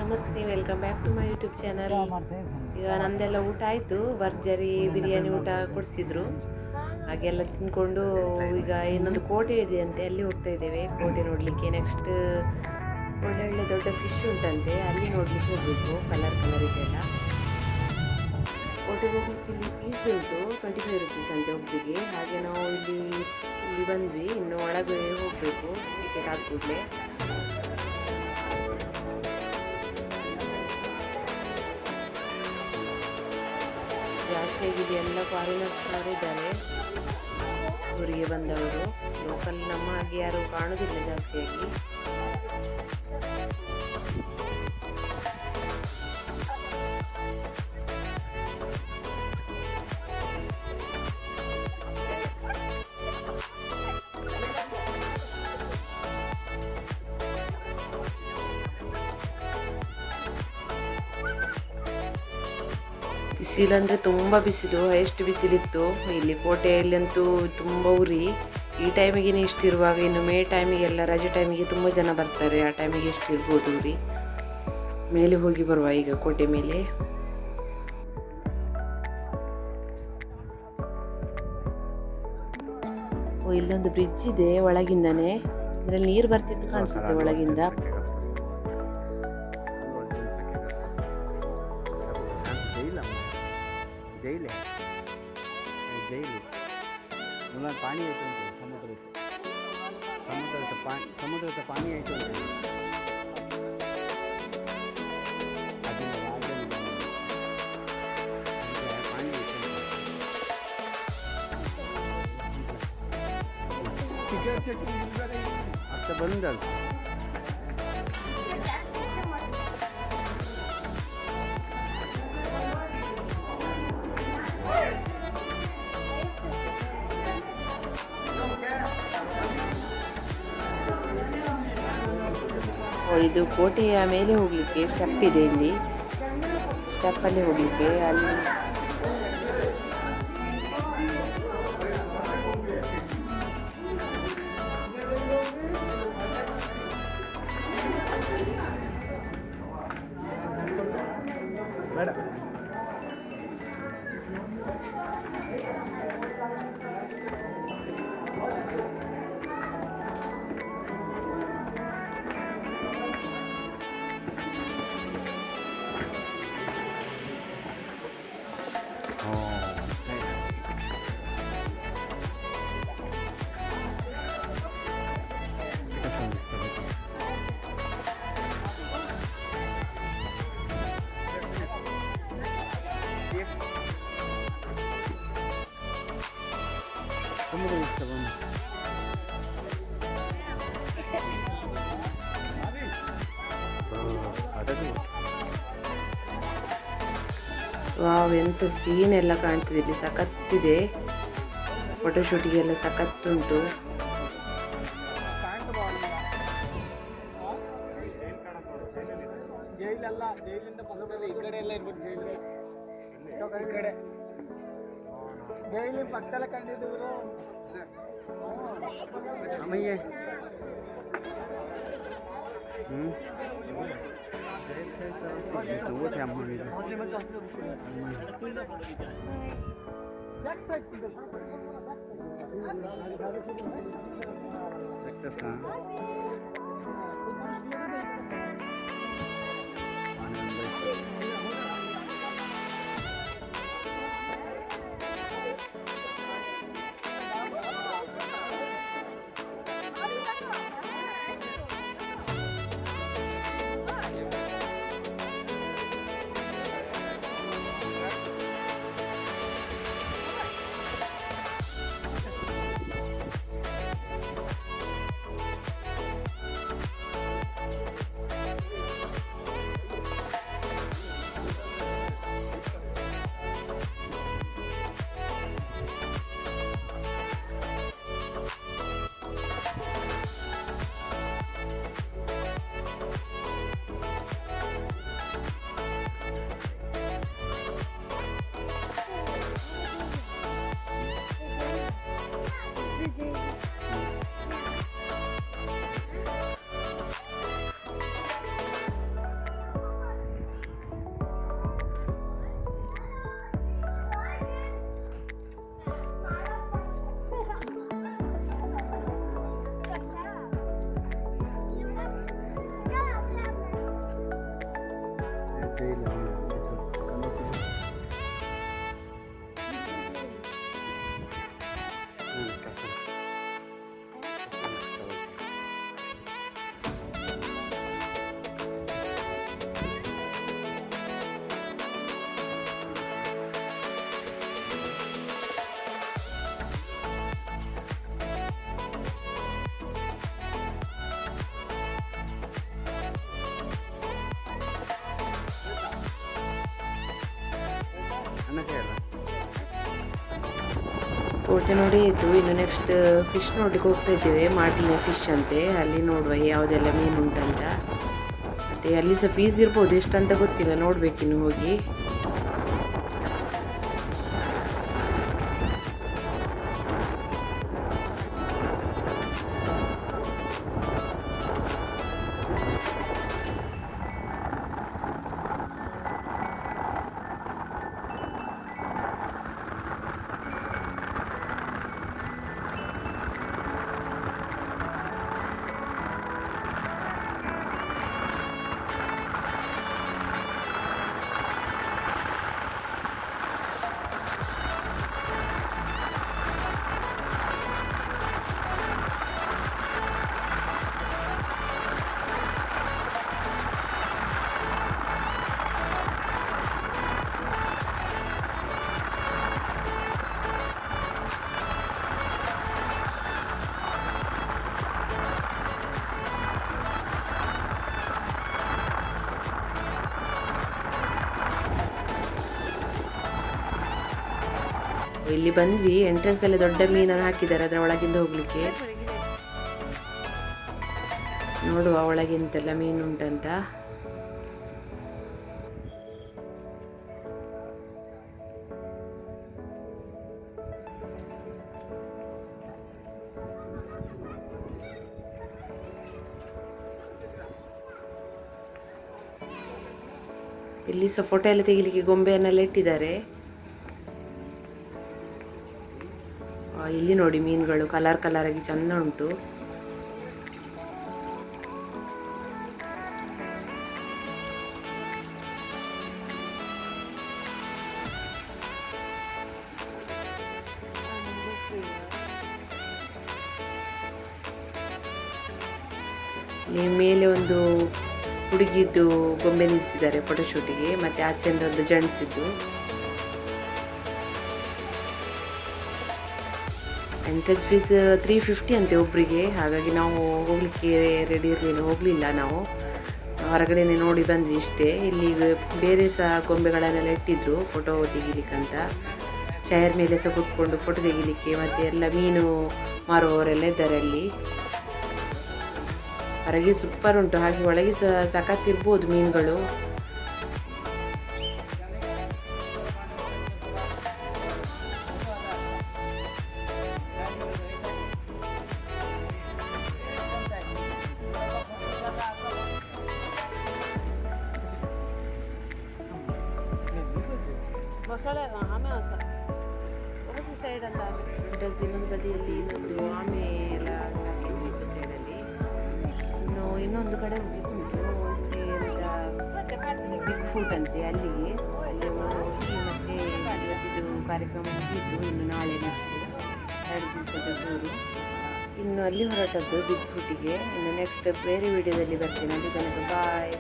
ನಮಸ್ತೆ, welcome back to my YouTube channel. ಈಗ ನಮ್ದೆಲ್ಲ ಊಟ ಆಯಿತು. ಭರ್ಜರಿ ಬಿರಿಯಾನಿ ಊಟ ಕೊಡಿಸಿದ್ರು. ಹಾಗೆಲ್ಲ ತಿಂದ್ಕೊಂಡು ಈಗ ಇನ್ನೊಂದು ಕೋಟೆ ಇದೆಯಂತೆ, ಅಲ್ಲಿ ಹೋಗ್ತಾ ಇದ್ದೇವೆ ಕೋಟೆ ನೋಡಲಿಕ್ಕೆ. ನೆಕ್ಸ್ಟ್ ಒಳ್ಳೆ ಒಳ್ಳೆ ದೊಡ್ಡ ಫಿಶ್ ಉಂಟಂತೆ, ಅಲ್ಲಿ ನೋಡ್ಲಿಕ್ಕೆ ಹೋಗಬೇಕು. ಕಲರ್ ಕಲರ್ ಇದೆಲ್ಲ. ಕೋಟೆಗೆ ಹೋಗ್ಲಿಕ್ಕೆ ಇಲ್ಲಿ ಫೀಸ್ ಉಂಟು, 25 ರುಪೀಸ್ ಅಂತೆ ಒಬ್ಬರಿಗೆ. ಹಾಗೆ ನಾವು ಇಲ್ಲಿ ಬಂದ್ವಿ. ಇನ್ನು ಒಳಗೆ ಹೋಗಬೇಕು ಟಿಕೆಟ್ ಆದ ಕೂಡಲೇ. ಜಾಸ್ತಿಯಾಗಿ ಎಲ್ಲ ಫಾರಿನರ್ಸ್ನವರು ಇದ್ದಾರೆ, ಊರಿಗೆ ಬಂದವರು. ಲೋಕಲ್ ನಮ್ಮ ಹಾಗೆ ಯಾರು ಕಾಣುವುದಿಲ್ಲ ಜಾಸ್ತಿಯಾಗಿ. ಬಿಸಿಲಂದರೆ ತುಂಬ ಬಿಸಿಲು, ಹೈಯೆಸ್ಟ್ ಬಿಸಿಲಿತ್ತು ಇಲ್ಲಿ ಕೋಟೆಯಲ್ಲಂತೂ. ತುಂಬ ಉರಿ. ಈ ಟೈಮಿಗೆ ಇಷ್ಟಿರುವಾಗ ಇನ್ನು ಮೇ ಟೈಮಿಗೆಲ್ಲ, ರಜೆ ಟೈಮಿಗೆ ತುಂಬ ಜನ ಬರ್ತಾರೆ. ಆ ಟೈಮಿಗೆ ಎಷ್ಟಿರ್ಬೋದು ಉರಿ. ಮೇಲೆ ಹೋಗಿ ಬರುವ ಈಗ ಕೋಟೆ ಮೇಲೆ. ಇಲ್ಲೊಂದು ಬ್ರಿಡ್ಜ್ ಇದೆ ಒಳಗಿಂದಾನೆ, ಇದರಲ್ಲಿ ನೀರು ಬರ್ತಿತ್ತು ಕಾಣಿಸುತ್ತೆ ಒಳಗಿಂದ. ಜೈಲು ಮುಲಾನ್ ಪಾನಿ ಆಯಿತು ಅಂತ ಸಮುದ್ರದ ಪಾನಿ ಆಯಿತು ಅಂತ ಪಾನಿ आता ಬಂದಲ್ಲ. ಇದು ಕೋಟೆಯ ಮೇಲೆ ಹೋಗ್ಲಿಕ್ಕೆ ಸ್ಟೆಪ್ ಇದೆ. ಇಲ್ಲಿ ಸ್ಟೆಪ್ಪಲ್ಲಿ ಹೋಗ್ಲಿಕ್ಕೆ ಅಲ್ಲಿ ಬೇಡ. ವಾವ್, ಎಂತ ಸೀನ್ ಎಲ್ಲ ಕಾಣ್ತಿದೆ ಇಲ್ಲಿ. ಸಖತ್ತಿದೆ, ಫೋಟೋಶೂಟಿಗೆಲ್ಲ ಸಖತ್ತುಂಟು. ಜೈಲಿ ಪಕ್ಕದಲ್ಲ ಕಂಡಿದ್ದು ಅಮ್ಮಯ್ಯ. ಡೈಲಿ ಕಸ ಅನ್ನಕ್ಕೆ ಅಲ್ಲ ಕೋಟೆ ನೋಡಿ ಇದ್ದು ಇನ್ನು ನೆಕ್ಸ್ಟ್ ಫಿಶ್ ನೋಡ್ಲಿಕ್ಕೆ ಹೋಗ್ತಾ ಇದ್ದೇವೆ. ಮಾರ್ಟಿನ ಫಿಶ್ ಅಂತೆ, ಅಲ್ಲಿ ನೋಡುವ ಯಾವುದೆಲ್ಲ ಮೀನು ಉಂಟಂತ. ಮತ್ತು ಅಲ್ಲಿ ಸಹ ಫೀಸ್ ಇರ್ಬೋದು, ಎಷ್ಟಂತ ಗೊತ್ತಿಲ್ಲ, ನೋಡ್ಬೇಕಿನ್ನು ಹೋಗಿ. ಇಲ್ಲಿ ಬಂದ್ವಿ, ಎಂಟ್ರೆನ್ಸ್ ಅಲ್ಲಿ ದೊಡ್ಡ ಮೀನನ್ನು ಹಾಕಿದ್ದಾರೆ, ಅದರ ಒಳಗಿಂದ ಹೋಗ್ಲಿಕ್ಕೆ. ನೋಡುವ ಒಳಗಿಂತೆಲ್ಲ ಮೀನು ಉಂಟಂತ. ಇಲ್ಲಿ ಸಹ ಫೋಟೋ ಎಲ್ಲ ತೆಗಿಲಿಕ್ಕೆ ಗೊಂಬೆಯನ್ನೆಲ್ಲ ಇಟ್ಟಿದ್ದಾರೆ. ಇಲ್ಲಿ ನೋಡಿ ಮೀನುಗಳು ಕಲರ್ ಕಲರ್ ಆಗಿ ಚಂದ ಉಂಟು. ಇಲ್ಲಿ ಮೇಲೆ ಒಂದು ಹುಡುಗಿದ್ದು ಗೊಂಬೆ ನಿಲ್ಲಿಸಿದ್ದಾರೆ ಫೋಟೋಶೂಟಿಗೆ, ಮತ್ತೆ ಆಚೆಯಿಂದ ಒಂದು ಜೆಂಟ್ಸ್ ಇದ್ದು. ಎಂಟ್ರೆನ್ಸ್ ಫೀಸ್ 350 ಅಂತೆ ಒಬ್ಬರಿಗೆ. ಹಾಗಾಗಿ ನಾವು ಹೋಗಲಿಕ್ಕೆ ರೆಡಿ ಹೋಗಲಿಲ್ಲ. ನಾವು ಹೊರಗಡೆನೆ ನೋಡಿ ಬಂದ್ವಿ ಇಷ್ಟೇ. ಇಲ್ಲಿ ಬೇರೆ ಸಹ ಗೊಂಬೆಗಳನ್ನೆಲ್ಲ ಇಟ್ಟಿದ್ರು ಫೋಟೋ ತೆಗಿಲಿಕ್ಕಂತ. ಚೇರ್ ಮೇಲೆ ಸಹ ಕೂತ್ಕೊಂಡು ಫೋಟೋ ತೆಗಿಲಿಕ್ಕೆ, ಮತ್ತು ಎಲ್ಲ ಮೀನು ಮಾರುವವರೆಲ್ಲ ಇದ್ದಾರೆ ಅಲ್ಲಿ. ಹೊರಗೆ ಸೂಪರ್ ಉಂಟು, ಹಾಗೆ ಒಳಗೆ ಸಹ ಸಖತ್ತಿರ್ಬೋದು ಮೀನುಗಳು. ಇನ್ನೊಂದು ಬದಿಯಲ್ಲಿ ಇನ್ನೊಂದು ಆಮೆ ಎಲ್ಲ ಸಾಕಿದ್ವಿ ಈಚೆ ಸೈಡಲ್ಲಿ. ಇನ್ನೊಂದು ಕಡೆ ಹೋಗ್ಲಿಕ್ಕೆ ಉಂಟು, ಬಿಗ್ ಫುಟ್ ಅಂತೆ, ಅಲ್ಲಿಗೆ ಹೋಗಿ ಮತ್ತೆ ಇವತ್ತಿದು ಕಾರ್ಯಕ್ರಮ ಮುಗಿದ್ದು. ಇನ್ನು ನಾಳೆ ನೆಕ್ಸ್ಟ್ 2 ದಿವಸದ ಟೂರು. ಇನ್ನು ಅಲ್ಲಿ ಹೊರಟದ್ದು ಬಿಗ್ ಫುಟಿಗೆ. ಇನ್ನು ನೆಕ್ಸ್ಟ್ ಬೇರೆ ವಿಡಿಯೋದಲ್ಲಿ ಬರ್ತೀನಿ. ಅಲ್ಲಿ ತನಕ ಬಾಯ್.